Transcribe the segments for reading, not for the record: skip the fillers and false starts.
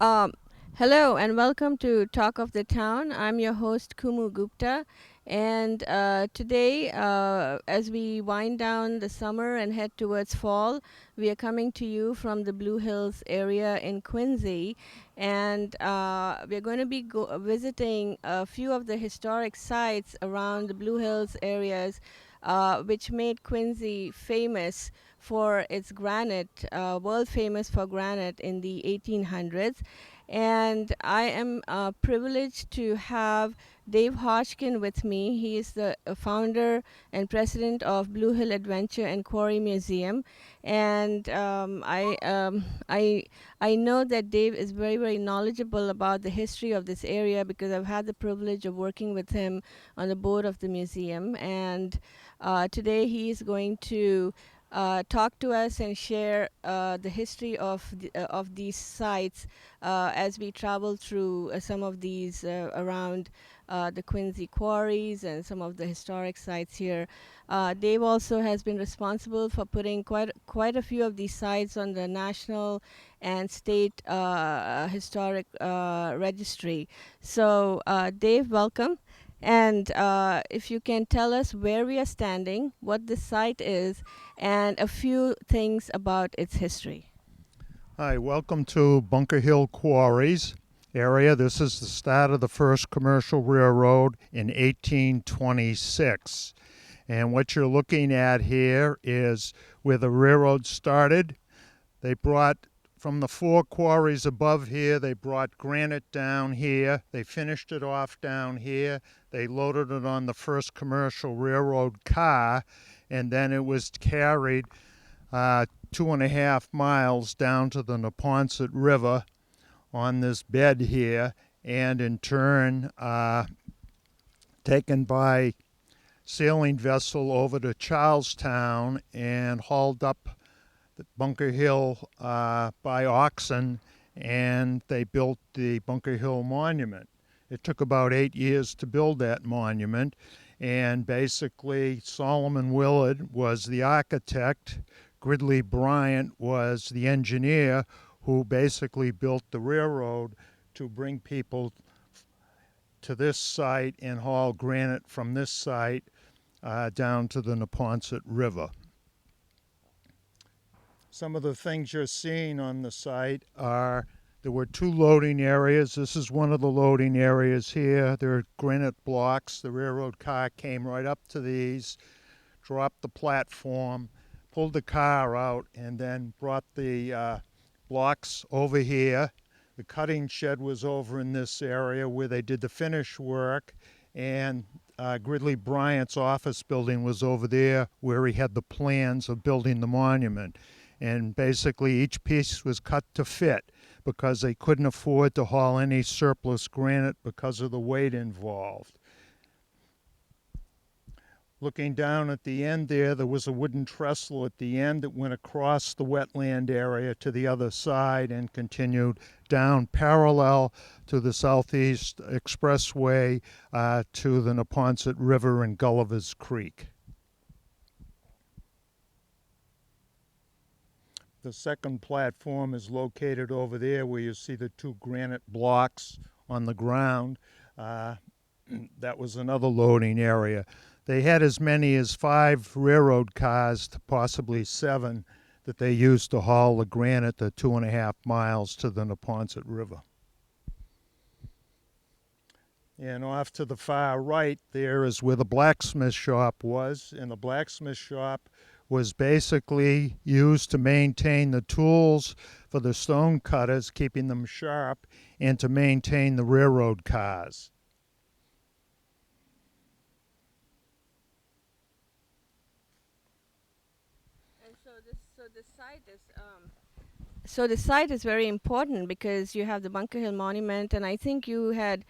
Um, Hello and welcome to Talk of the Town. I'm your host Kumu Gupta, and today, as we wind down the summer and head towards fall, we are coming to you from the Blue Hills area in Quincy, and we're going to be visiting a few of the historic sites around the Blue Hills areas, which made Quincy famous for its granite, world famous for granite in the 1800s. And I am privileged to have Dave Hodgkin with me. He is the founder and president of Blue Hill Adventure and Quarry Museum. And I know that Dave is very, very knowledgeable about the history of this area because I've had the privilege of working with him on the board of the museum. And today he is going to talk to us and share the history of these sites as we travel through some of these around the Quincy quarries and some of the historic sites here. Dave also has been responsible for putting quite a few of these sites on the national and state historic registry. So, Dave, welcome. And if you can tell us where we are standing, what the site is, and a few things about its history. Hi, welcome to Bunker Hill Quarries area. This is the start of the first commercial railroad in 1826. And what you're looking at here is where the railroad started. They brought from the four quarries above here, they brought granite down here. They finished it off down here. They loaded it on the first commercial railroad car, and then it was carried 2.5 miles down to the Neponset River on this bed here, and in turn taken by sailing vessel over to Charlestown and hauled up the Bunker Hill by oxen, and they built the Bunker Hill Monument. It took about 8 years to build that monument, and basically Solomon Willard was the architect. Gridley Bryant was the engineer who basically built the railroad to bring people to this site and haul granite from this site down to the Neponset River. Some of the things you're seeing on the site are there were two loading areas. This is one of the loading areas here. There are granite blocks. The railroad car came right up to these, dropped the platform, pulled the car out, and then brought the blocks over here. The cutting shed was over in this area where they did the finish work, and Gridley Bryant's office building was over there where he had the plans of building the monument. And basically each piece was cut to fit because they couldn't afford to haul any surplus granite because of the weight involved. Looking down at the end there was a wooden trestle at the end that went across the wetland area to the other side and continued down parallel to the Southeast Expressway to the Neponset River and Gulliver's Creek. The second platform is located over there where you see the two granite blocks on the ground. That was another loading area. They had as many as 5 railroad cars, to possibly 7, that they used to haul the granite the 2.5 miles to the Neponset River. And off to the far right there is where the blacksmith shop was, and the blacksmith shop was basically used to maintain the tools for the stone cutters, keeping them sharp, and to maintain the railroad cars. And so the site is very important because you have the Bunker Hill Monument, and I think you had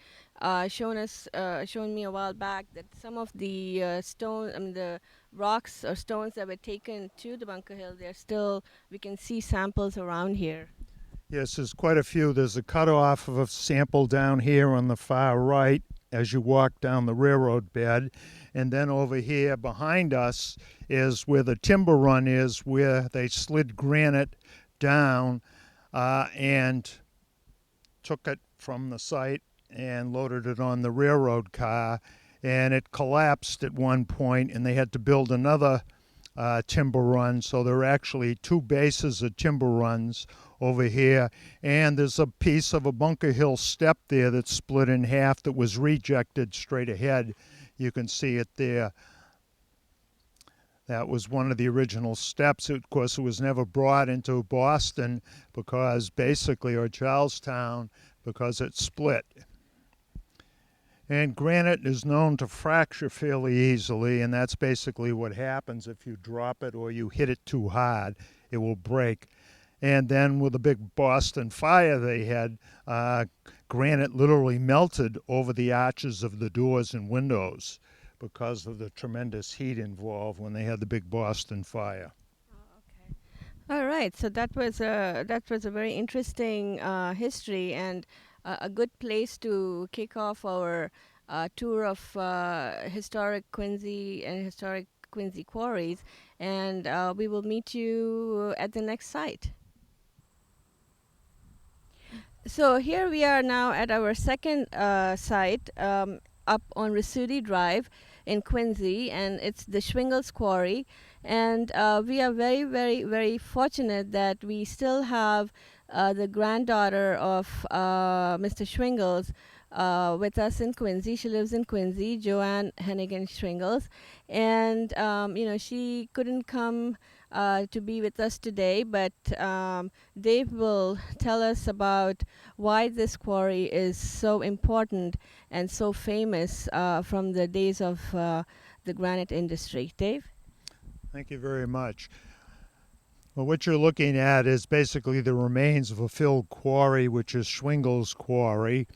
shown me a while back that some of the the rocks or stones that were taken to the Bunker Hill, we can see samples around here. Yes, there's quite a few. There's a cutoff of a sample down here on the far right as you walk down the railroad bed. And then over here behind us is where the timber run is, where they slid granite down and took it from the site and loaded it on the railroad car, and it collapsed at one point, and they had to build another timber run. So there are actually two bases of timber runs over here, and there's a piece of a Bunker Hill step there that's split in half that was rejected straight ahead. You can see it there. That was one of the original steps. Of course, it was never brought into Boston because basically, or Charlestown, because it split. And granite is known to fracture fairly easily, and that's basically what happens if you drop it or you hit it too hard. It will break. And then with the big Boston fire they had, granite literally melted over the arches of the doors and windows because of the tremendous heat involved when they had the big Boston fire. All right, so that was a very interesting history and a good place to kick off our tour of historic Quincy and historic Quincy quarries. And we will meet you at the next site. So here we are now at our second site up on Risudi Drive in Quincy, and it's the Schwingles Quarry. And we are very, very, very fortunate that we still have the granddaughter of Mr. Schwingles with us in Quincy. She lives in Quincy, Joanne Hennigan Schwingles, and she couldn't come to be with us today, but Dave will tell us about why this quarry is so important and so famous from the days of the granite industry. Dave? Thank you very much. Well, what you're looking at is basically the remains of a filled quarry, which is Schwingles Quarry,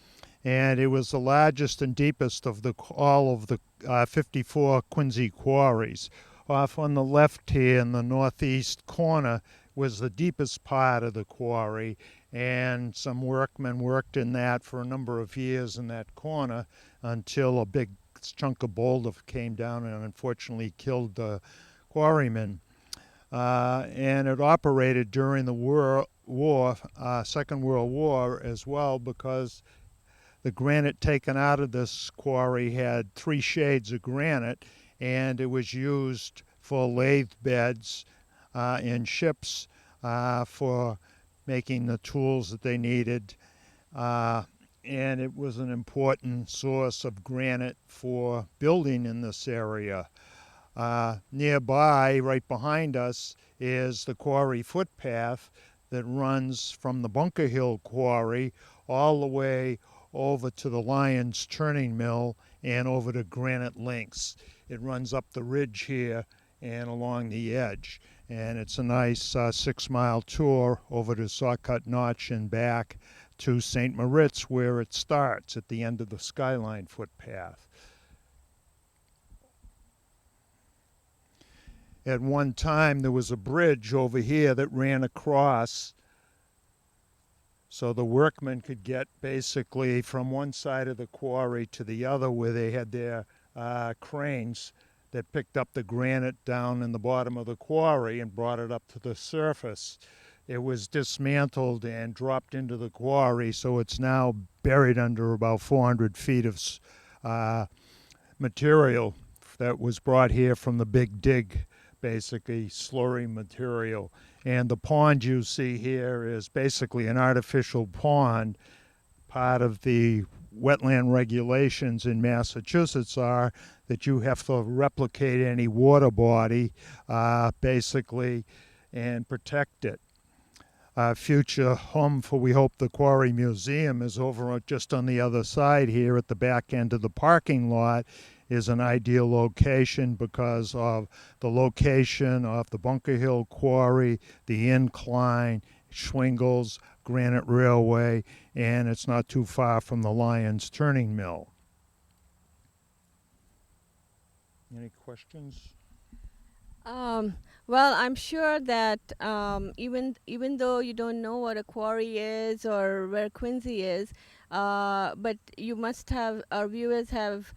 and it was the largest and deepest of all of the 54 Quincy quarries. Off on the left here in the northeast corner was the deepest part of the quarry, and some workmen worked in that for a number of years in that corner until a big chunk of boulder came down and unfortunately killed the quarrymen. And it operated during the Second World War as well, because the granite taken out of this quarry had three shades of granite, and it was used for lathe beds in ships for making the tools that they needed. And it was an important source of granite for building in this area. Nearby, right behind us, is the quarry footpath that runs from the Bunker Hill Quarry all the way over to the Lyons Turning Mill and over to Granite Links. It runs up the ridge here and along the edge. And it's a nice 6-mile tour over to Sawcut Notch and back to St. Moritz, where it starts at the end of the Skyline footpath. At one time, there was a bridge over here that ran across so the workmen could get basically from one side of the quarry to the other, where they had their cranes that picked up the granite down in the bottom of the quarry and brought it up to the surface. It was dismantled and dropped into the quarry, so it's now buried under about 400 feet of material that was brought here from the Big Dig, basically slurry material. And the pond you see here is basically an artificial pond. Part of the wetland regulations in Massachusetts are that you have to replicate any water body, basically, and protect it. Future home for, we hope, the Quarry Museum is over just on the other side here at the back end of the parking lot. Is an ideal location because of the location of the Bunker Hill Quarry, the incline, Schwingles, Granite Railway, and it's not too far from the Lyons Turning Mill. Any questions? Well, I'm sure that even though you don't know what a quarry is or where Quincy is, but you must have, our viewers have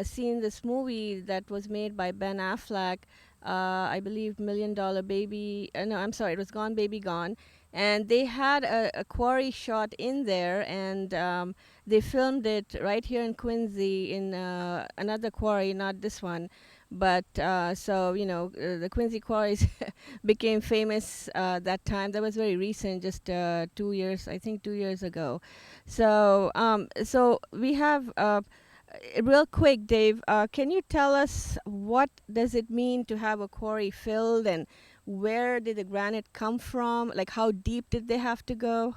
seen this movie that was made by Ben Affleck, I believe $1 Million Baby. No, I'm sorry, it was Gone Baby Gone, and they had a quarry shot in there, and they filmed it right here in Quincy in another quarry, not this one. But so the Quincy quarries became famous that time. That was very recent, just 2 years, I think 2 years ago. So we have real quick, Dave. Can you tell us what does it mean to have a quarry filled, and where did the granite come from? Like, how deep did they have to go?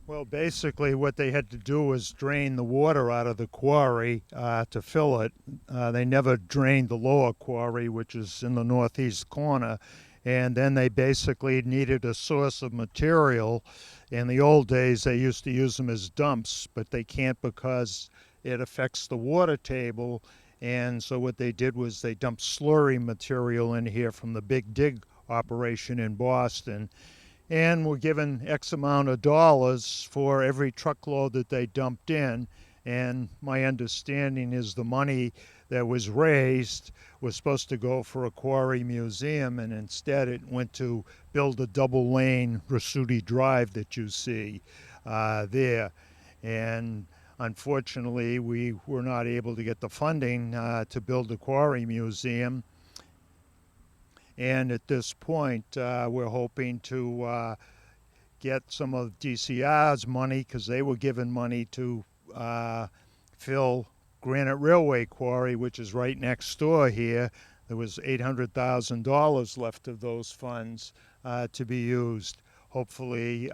Well, basically, what they had to do was drain the water out of the quarry to fill it. They never drained the lower quarry, which is in the northeast corner. And then they basically needed a source of material. In the old days, they used to use them as dumps, but they can't because it affects the water table. And so what they did was they dumped slurry material in here from the Big Dig operation in Boston, and were given X amount of dollars for every truckload that they dumped in. And my understanding is the money that was raised was supposed to go for a quarry museum, and instead it went to build a double lane Rasuti Drive that you see there. And unfortunately, we were not able to get the funding to build the quarry museum. And at this point, we're hoping to get some of DCR's money because they were given money to fill Granite Railway Quarry, which is right next door here. There was $800,000 left of those funds to be used, hopefully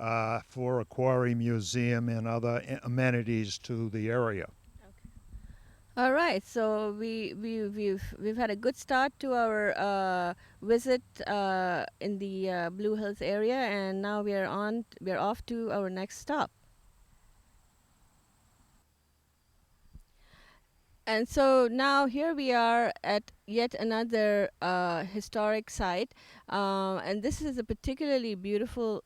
for a quarry museum and other amenities to the area. All right, so we've had a good start to our visit in the Blue Hills area, and now we're off to our next stop. And so now here we are at yet another historic site. And this is a particularly beautiful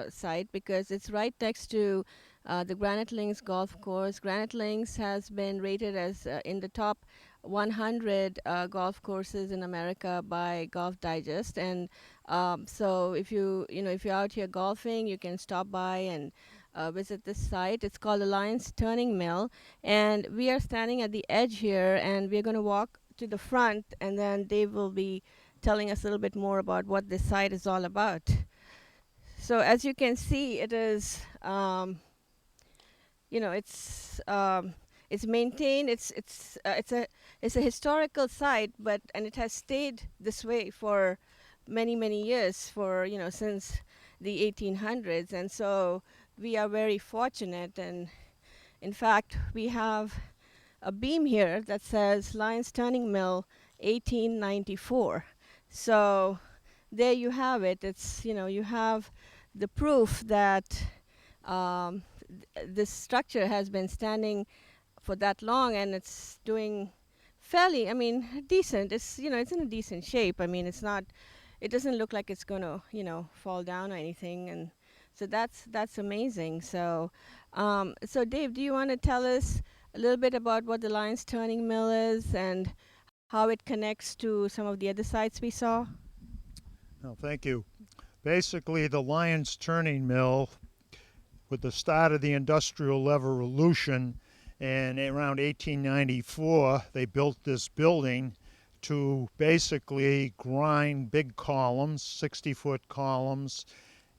site because it's right next to the Granite Links Golf Course. Granite Links has been rated as in the top 100 golf courses in America by Golf Digest. And so if you're out here golfing, you can stop by and visit this site. It's called the Lions Turning Mill, and we are standing at the edge here, and we're going to walk to the front, and then Dave will be telling us a little bit more about what this site is all about. So as you can see, it is it's maintained. It's a historical site, but and it has stayed this way for many years, for since the 1800s. And so we are very fortunate, and in fact we have a beam here that says Lions Turning Mill 1894. So there you have it. It's you have the proof that um, this structure has been standing for that long, and it's doing fairly, I mean, decent. It's in a decent shape. I mean, it doesn't look like it's going to fall down or anything. And so that's amazing. So Dave, do you want to tell us a little bit about what the Lions Turning Mill is and how it connects to some of the other sites we saw? No, thank you. Basically, the Lions Turning Mill, with the start of the Industrial Revolution, and around 1894, they built this building to basically grind big columns, 60-foot columns,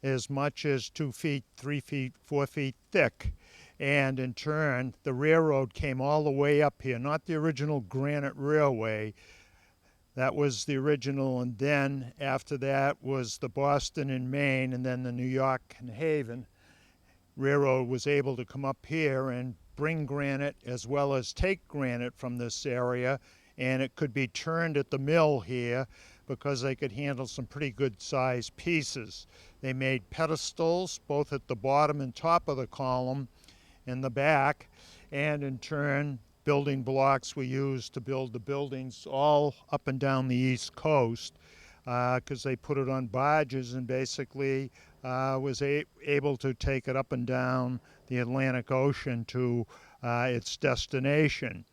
as much as 2 feet, 3 feet, 4 feet thick. And in turn, the railroad came all the way up here, not the original Granite Railway. That was the original, and then after that was the Boston and Maine, and then the New York and Haven. Railroad was able to come up here and bring granite as well as take granite from this area, and it could be turned at the mill here because they could handle some pretty good sized pieces. They made pedestals both at the bottom and top of the column in the back, and in turn building blocks were used to build the buildings all up and down the East Coast because they put it on barges and basically was able to take it up and down the Atlantic Ocean to its destination.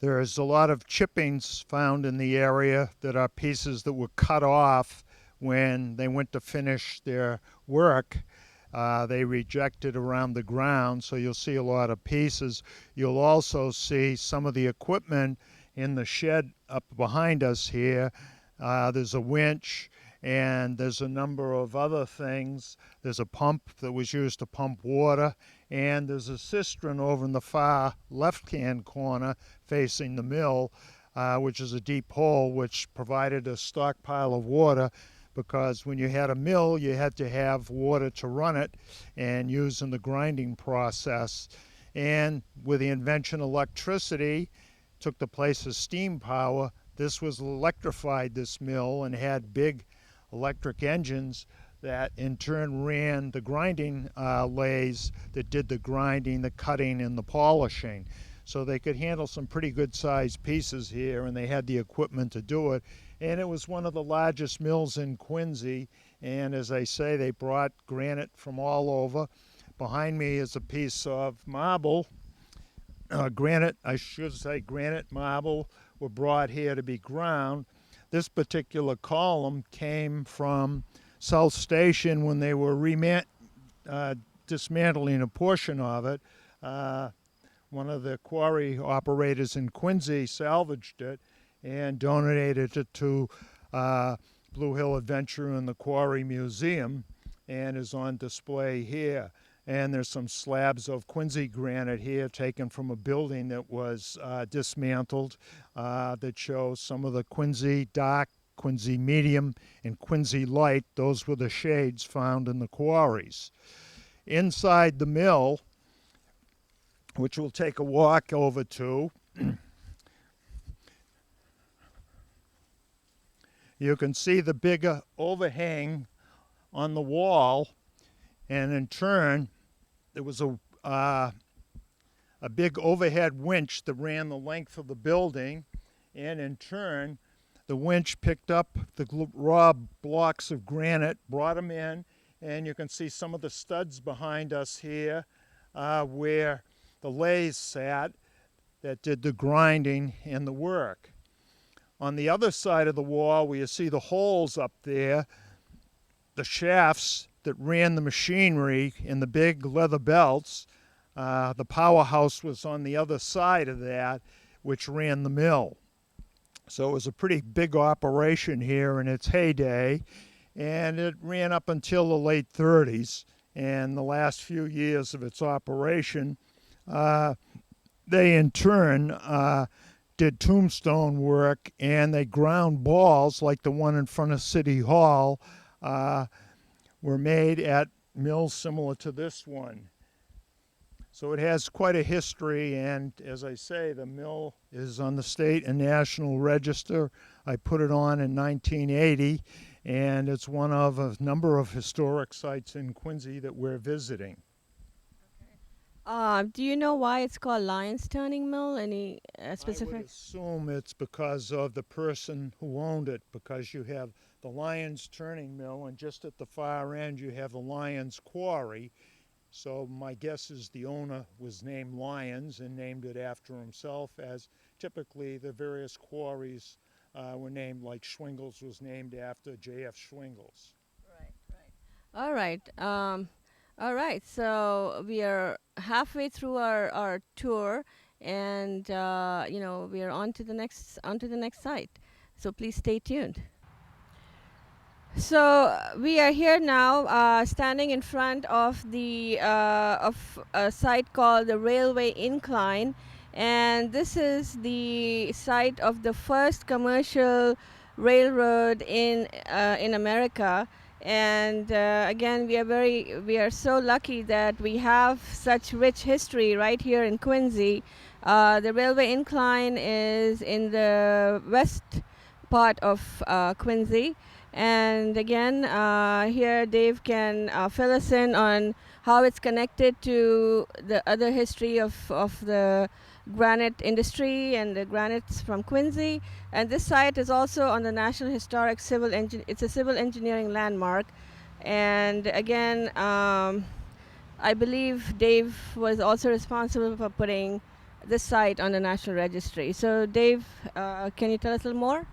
There's a lot of chippings found in the area that are pieces that were cut off when they went to finish their work, they rejected around the ground, so you'll see a lot of pieces. You'll also see some of the equipment in the shed up behind us here. There's a winch, and there's a number of other things. There's a pump that was used to pump water, and there's a cistern over in the far left-hand corner facing the mill, which is a deep hole which provided a stockpile of water, because when you had a mill, you had to have water to run it and use in the grinding process. And with the invention of electricity, took the place of steam power. This was electrified, this mill, and had big electric engines that in turn ran the grinding lathes that did the grinding, the cutting, and the polishing. So they could handle some pretty good sized pieces here, and they had the equipment to do it. And it was one of the largest mills in Quincy, and as I say, they brought granite from all over. Behind me is a piece of marble, granite, I should say granite marble, were brought here to be ground. This particular column came from South Station when they were dismantling a portion of it. One of the quarry operators in Quincy salvaged it and donated it to Blue Hill Adventure and the Quarry Museum, and is on display here. And there's some slabs of Quincy granite here taken from a building that was dismantled that shows some of the Quincy dark, Quincy medium, and Quincy light. Those were the shades found in the quarries. Inside the mill, which we'll take a walk over to, you can see the bigger overhang on the wall, and in turn there was a big overhead winch that ran the length of the building, and in turn the winch picked up the raw blocks of granite, brought them in, and you can see some of the studs behind us here where the lathes sat that did the grinding and the work. On the other side of the wall, where you see the holes up there, the shafts that ran the machinery in the big leather belts, the powerhouse was on the other side of that, which ran the mill. So it was a pretty big operation here in its heyday, and it ran up until the late 30s. And the last few years of its operation, they in turn did tombstone work, and they ground balls like the one in front of City Hall were made at mills similar to this one. So it has quite a history, and as I say, the mill is on the state and national register. I put it on in 1980, and it's one of a number of historic sites in Quincy that we're visiting. Do you know why it's called Lion's Turning Mill? Any I would specific? assume it's because of the person who owned it, because you have the Lion's Turning Mill, and just at the far end you have the Lion's Quarry. So my guess is the owner was named Lyons and named it after himself, as typically the various quarries were named, like Schwingles was named after J.F. Schwingles. Right, right. All right. So we are halfway through our tour, and we are on to the next site. So please stay tuned. So we are here now, standing in front of of a site called the Railway Incline, and this is the site of the first commercial railroad in America. And again, we are so lucky that we have such rich history right here in Quincy. The Railway Incline is in the west part of Quincy. And again, here Dave can fill us in on how it's connected to the other history of the granite industry and the granites from Quincy. And this site is also on the National Historic it's a civil engineering landmark. And again, I believe Dave was also responsible for putting this site on the National Registry. So Dave, can you tell us a little more?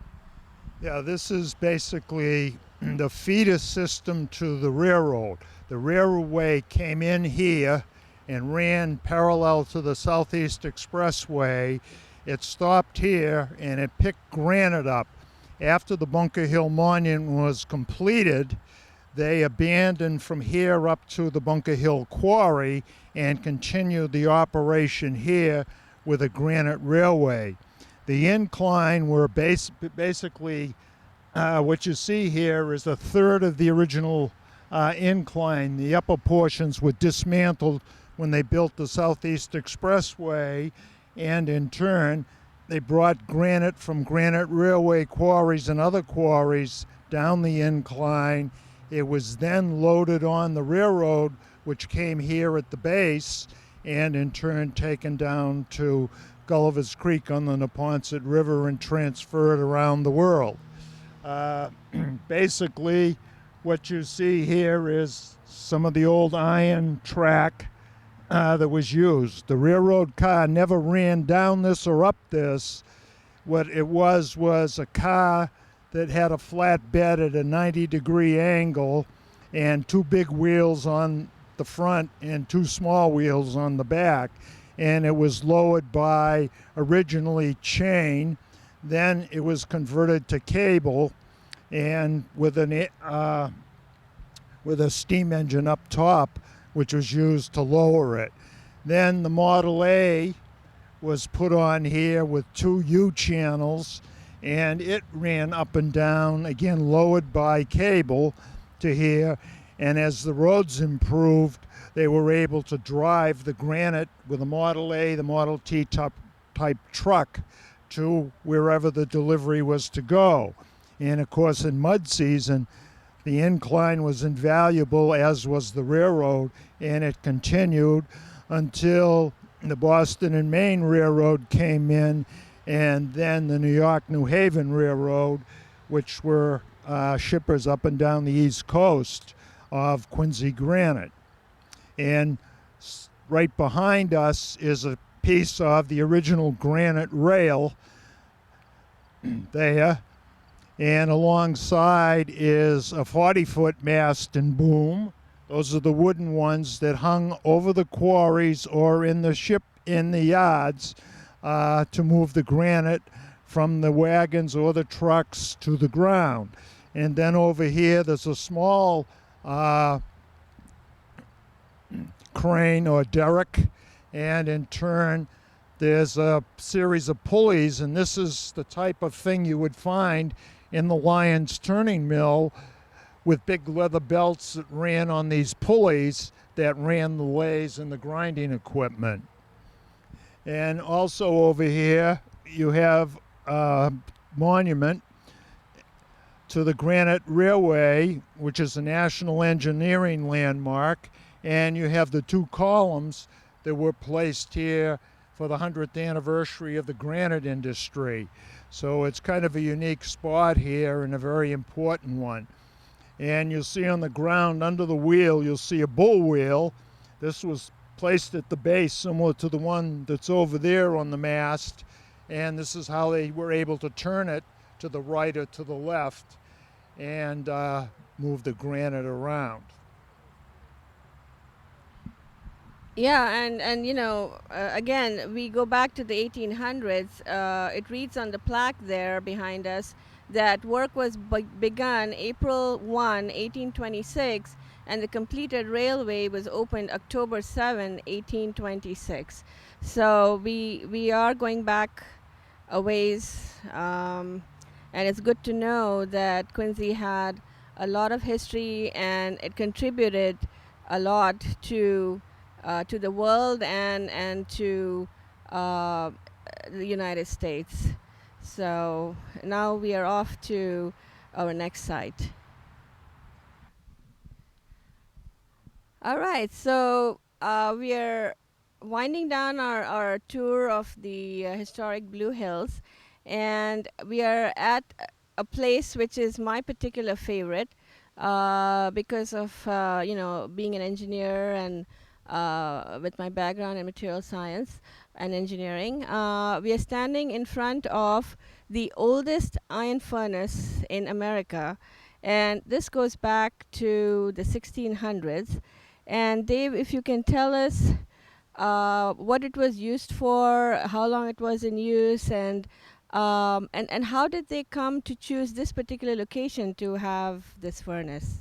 Yeah, this is basically the feeder system to the railroad. The railway came in here and ran parallel to the Southeast Expressway. It stopped here and it picked granite up. After the Bunker Hill Monument was completed, they abandoned from here up to the Bunker Hill Quarry and continued the operation here with a granite railway. The incline were basically what you see here is a third of the original incline. The upper portions were dismantled when they built the Southeast Expressway, and in turn, they brought granite from granite railway quarries and other quarries down the incline. It was then loaded on the railroad, which came here at the base, and in turn taken down to Gulliver's Creek on the Neponset River and transferred around the world. Basically, what you see here is some of the old iron track that was used. The railroad car never ran down this or up this. What it was a car that had a flat bed at a 90-degree angle and two big wheels on the front and two small wheels on the back. And it was lowered by originally chain. Then it was converted to cable, and with a steam engine up top, which was used to lower it. Then the Model A was put on here with two U-channels, and it ran up and down, again lowered by cable to here. And as the roads improved, they were able to drive the granite with the Model A, the Model T type truck to wherever the delivery was to go. And of course, in mud season, the incline was invaluable, as was the railroad, and it continued until the Boston and Maine Railroad came in, and then the New York-New Haven Railroad, which were shippers up and down the East Coast of Quincy granite. And right behind us is a piece of the original granite rail there, and alongside is a 40-foot mast and boom. Those are the wooden ones that hung over the quarries or in the yards to move the granite from the wagons or the trucks to the ground. And then over here there's a small crane or derrick, and in turn there's a series of pulleys, and this is the type of thing you would find in the Lyons turning mill, with big leather belts that ran on these pulleys that ran the lathes and the grinding equipment. And also over here you have a monument to the Granite Railway, which is a national engineering landmark, and you have the two columns that were placed here for the 100th anniversary of the granite industry. So it's kind of a unique spot here and a very important one. And you'll see on the ground under the wheel, you'll see a bull wheel. This was placed at the base, similar to the one that's over there on the mast. And this is how they were able to turn it to the right or to the left and move the granite around. Yeah, and you know, again, we go back to the 1800s. It reads on the plaque there behind us that work was begun April 1, 1826, and the completed railway was opened October 7, 1826. So we are going back a ways, and it's good to know that Quincy had a lot of history, and it contributed a lot to the world and to the United States. So now we are off to our next site. All right, so we are winding down our tour of the historic Blue Hills, and we are at a place which is my particular favorite because of being an engineer and with my background in material science and engineering. We are standing in front of the oldest iron furnace in America, And this goes back to the 1600s. And Dave, if you can tell us what it was used for, how long it was in use, and how did they come to choose this particular location to have this furnace?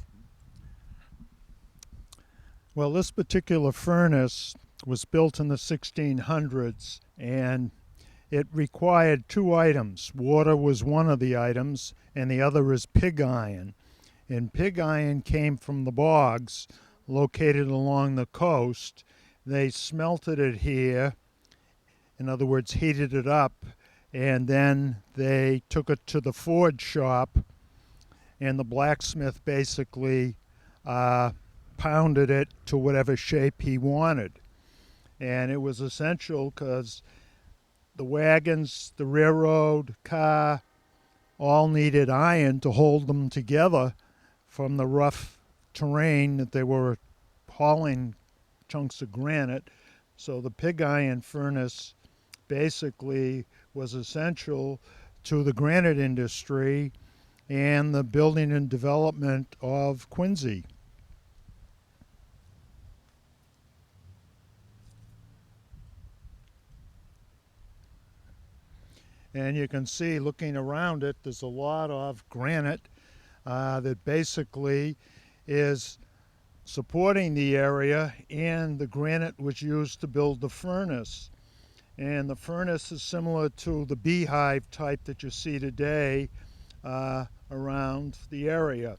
Well, this particular furnace was built in the 1600s, and it required two items. Water was one of the items, and the other is pig iron. And pig iron came from the bogs located along the coast. They smelted it here, in other words, heated it up, and then they took it to the forge shop, and the blacksmith basically pounded it to whatever shape he wanted. And it was essential because the wagons, the railroad car, all needed iron to hold them together from the rough terrain that they were hauling chunks of granite. So the pig iron furnace basically was essential to the granite industry and the building and development of Quincy. And you can see looking around it, there's a lot of granite that basically is supporting the area, and the granite was used to build the furnace. And the furnace is similar to the beehive type that you see today around the area.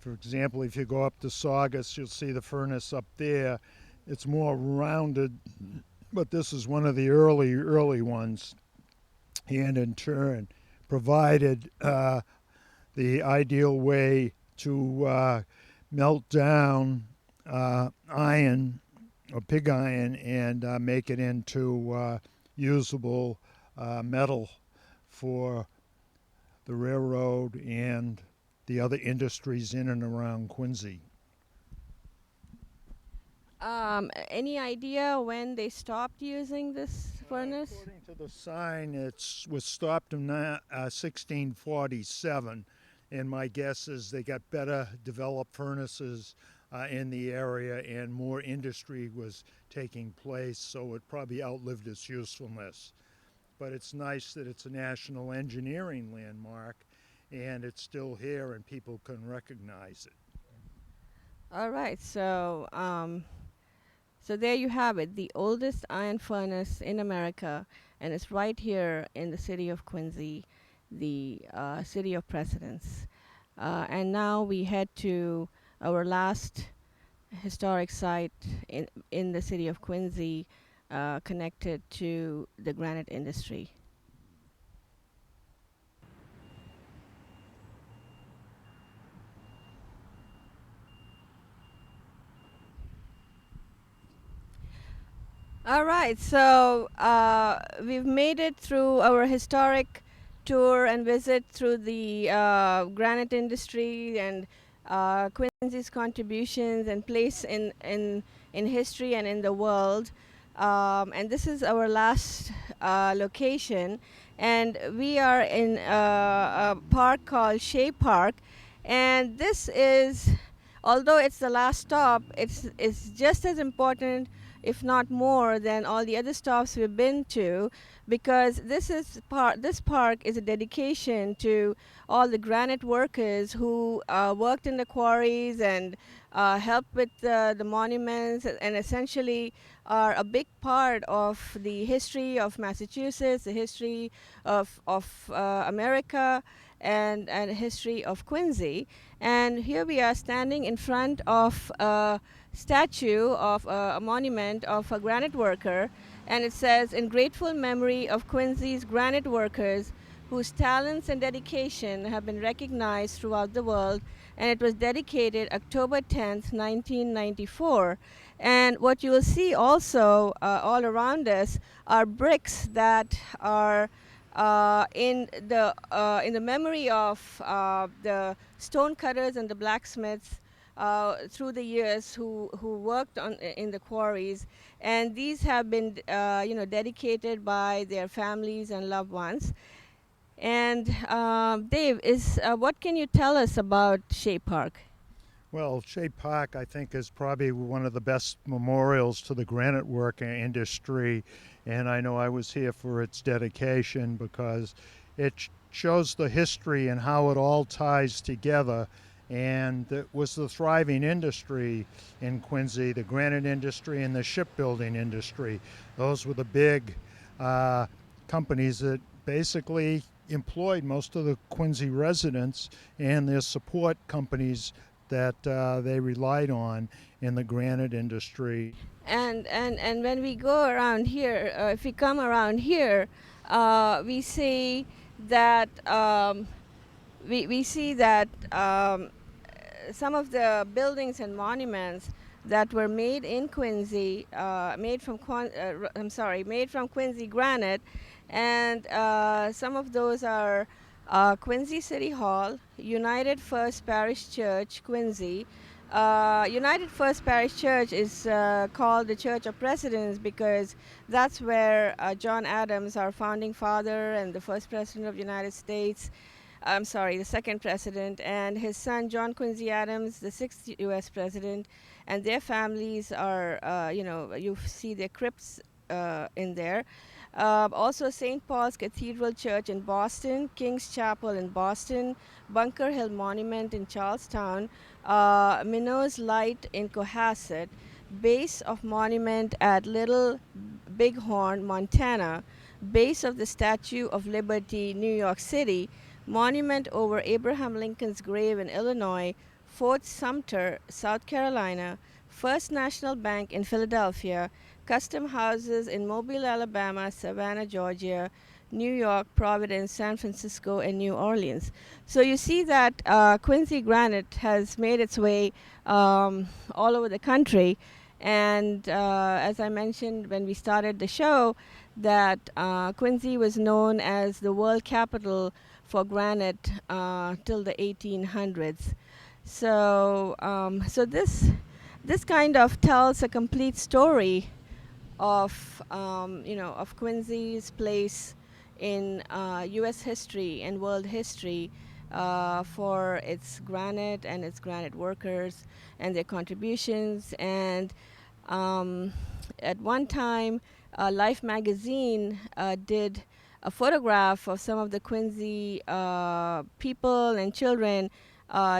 For example, if you go up to Saugus, you'll see the furnace up there. It's more rounded, but this is one of the early ones, and in turn provided the ideal way to melt down iron or pig iron and make it into usable metal for the railroad and the other industries in and around Quincy. Any idea when they stopped using this furnace? According to the sign, it was stopped in 1647, and my guess is they got better developed furnaces in the area, and more industry was taking place, so it probably outlived its usefulness. But it's nice that it's a national engineering landmark, and it's still here, and people can recognize it. All right, so there you have it, the oldest iron furnace in America, and it's right here in the city of Quincy, the city of precedence. And now we head to our last historic site in the city of Quincy, connected to the granite industry. All right, so we've made it through our historic tour and visit through the granite industry and Quincy's contributions and place in history and in the world. And this is our last location, and we are in a park called Shea Park, and this is, although it's the last stop, it's just as important, if not more, than all the other stops we've been to, because this park is a dedication to all the granite workers who worked in the quarries and helped with the monuments, and essentially are a big part of the history of Massachusetts, the history of America, and history of Quincy. And here we are standing in front of a statue of a monument of a granite worker, and it says, "In grateful memory of Quincy's granite workers whose talents and dedication have been recognized throughout the world," and it was dedicated October 10th, 1994. And what you will see also all around us are bricks that are in the memory of the stonecutters and the blacksmiths through the years who worked in the quarries, and these have been dedicated by their families and loved ones. And Dave, is what can you tell us about Shea Park? Well, Shea Park, I think, is probably one of the best memorials to the granite work industry. And I know I was here for its dedication because it shows the history and how it all ties together. And it was the thriving industry in Quincy, the granite industry and the shipbuilding industry. Those were the big companies that basically employed most of the Quincy residents and their support companies that they relied on in the granite industry. And when we go around here, if we come around here, we see that we see that some of the buildings and monuments that were made in Quincy, made from Quincy granite, and some of those are Quincy City Hall, United First Parish Church, Quincy. United First Parish Church is called the Church of Presidents because that's where John Adams, our founding father and the first president of the United States, the second president, and his son John Quincy Adams, the sixth U.S. president, and their families are, you see their crypts in there. Also, St. Paul's Cathedral Church in Boston, King's Chapel in Boston, Bunker Hill Monument in Charlestown, Minot's Light in Cohasset, base of monument at Little Bighorn, Montana, base of the Statue of Liberty, New York City, monument over Abraham Lincoln's grave in Illinois, Fort Sumter, South Carolina, First National Bank in Philadelphia, custom houses in Mobile, Alabama, Savannah, Georgia, New York, Providence, San Francisco, and New Orleans. So you see that Quincy granite has made its way all over the country. And as I mentioned when we started the show, that Quincy was known as the world capital for granite till the 1800s. So this kind of tells a complete story of Quincy's place in U.S. history and world history for its granite and its granite workers and their contributions. And at one time, Life magazine did a photograph of some of the Quincy people and children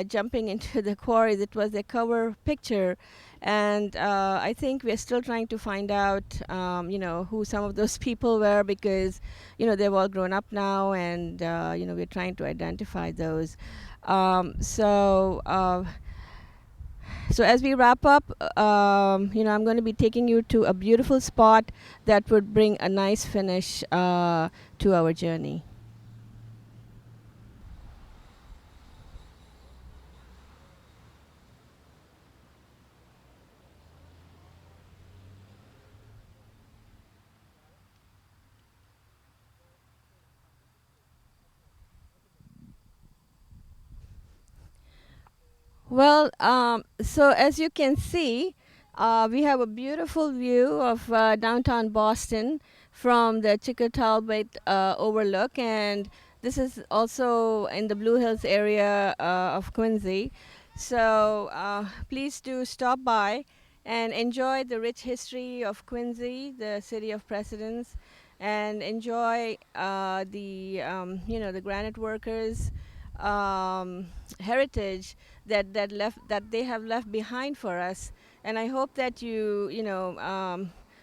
jumping into the quarries. It was their cover picture, and I think we're still trying to find out, who some of those people were, because, they've all grown up now, and we're trying to identify those. Um, so. Uh, so as we wrap up, I'm going to be taking you to a beautiful spot that would bring a nice finish to our journey. Well, so as you can see, we have a beautiful view of downtown Boston from the Chickatalbot Overlook, and this is also in the Blue Hills area of Quincy. So please do stop by and enjoy the rich history of Quincy, the city of presidents, and enjoy the granite workers' heritage that they have left behind for us. And I hope that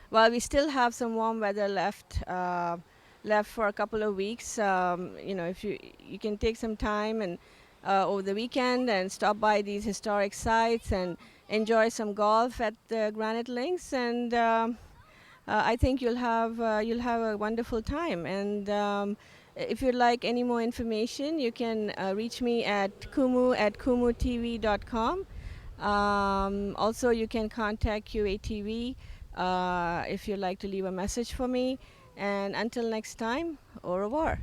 while we still have some warm weather left for a couple of weeks, if you can take some time and over the weekend and stop by these historic sites and enjoy some golf at the Granite Links, and I think you'll have a wonderful time. And if you'd like any more information, you can reach me at kumu@kumutv.com. Also, you can contact QATV if you'd like to leave a message for me. And until next time, au revoir.